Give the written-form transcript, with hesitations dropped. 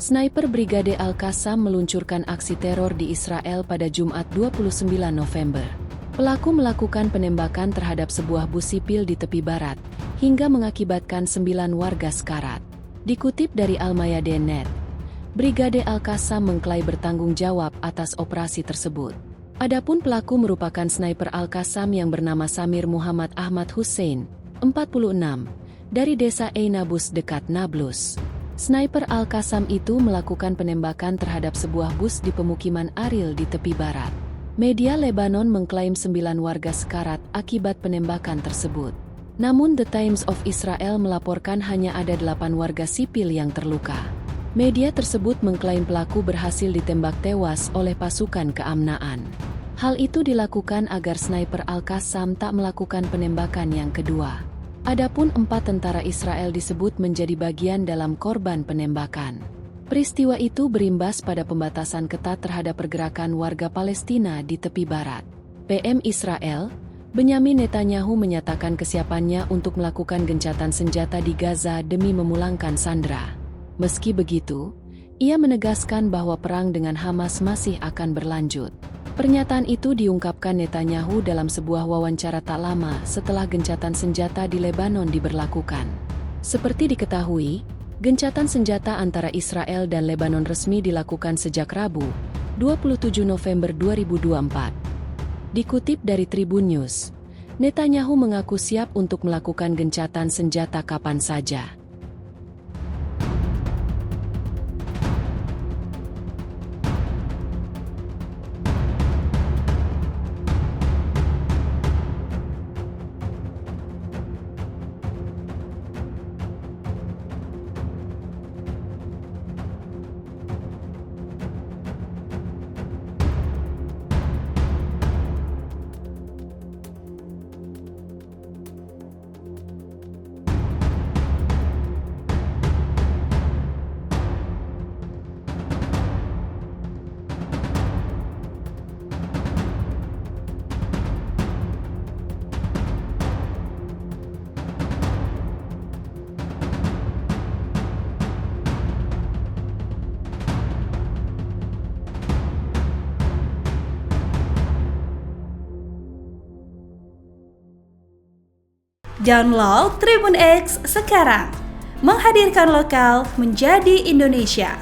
Sniper Brigade Al-Qassam meluncurkan aksi teror di Israel pada Jumat 29 November. Pelaku melakukan penembakan terhadap sebuah bus sipil di tepi barat, hingga mengakibatkan 9 warga sekarat. Dikutip dari Al-Mayadeen.net, Brigade Al-Qassam mengklaim bertanggung jawab atas operasi tersebut. Adapun pelaku merupakan sniper Al-Qassam yang bernama Samir Muhammad Ahmad Hussein, 46, dari desa Einabus dekat Nablus. Sniper Al-Qassam itu melakukan penembakan terhadap sebuah bus di pemukiman Aril di tepi barat. Media Lebanon mengklaim 9 warga sekarat akibat penembakan tersebut. Namun The Times of Israel melaporkan hanya ada 8 warga sipil yang terluka. Media tersebut mengklaim pelaku berhasil ditembak tewas oleh pasukan keamanan. Hal itu dilakukan agar sniper Al-Qassam tak melakukan penembakan yang kedua. Adapun 4 tentara Israel disebut menjadi bagian dalam korban penembakan. Peristiwa itu berimbas pada pembatasan ketat terhadap pergerakan warga Palestina di tepi barat. PM Israel, Benyamin Netanyahu menyatakan kesiapannya untuk melakukan gencatan senjata di Gaza demi memulangkan sandera. Meski begitu, ia menegaskan bahwa perang dengan Hamas masih akan berlanjut. Pernyataan itu diungkapkan Netanyahu dalam sebuah wawancara tak lama setelah gencatan senjata di Lebanon diberlakukan. Seperti diketahui, gencatan senjata antara Israel dan Lebanon resmi dilakukan sejak Rabu, 27 November 2024. Dikutip dari Tribun News, Netanyahu mengaku siap untuk melakukan gencatan senjata kapan saja. Download Tribun X sekarang, menghadirkan lokal menjadi Indonesia.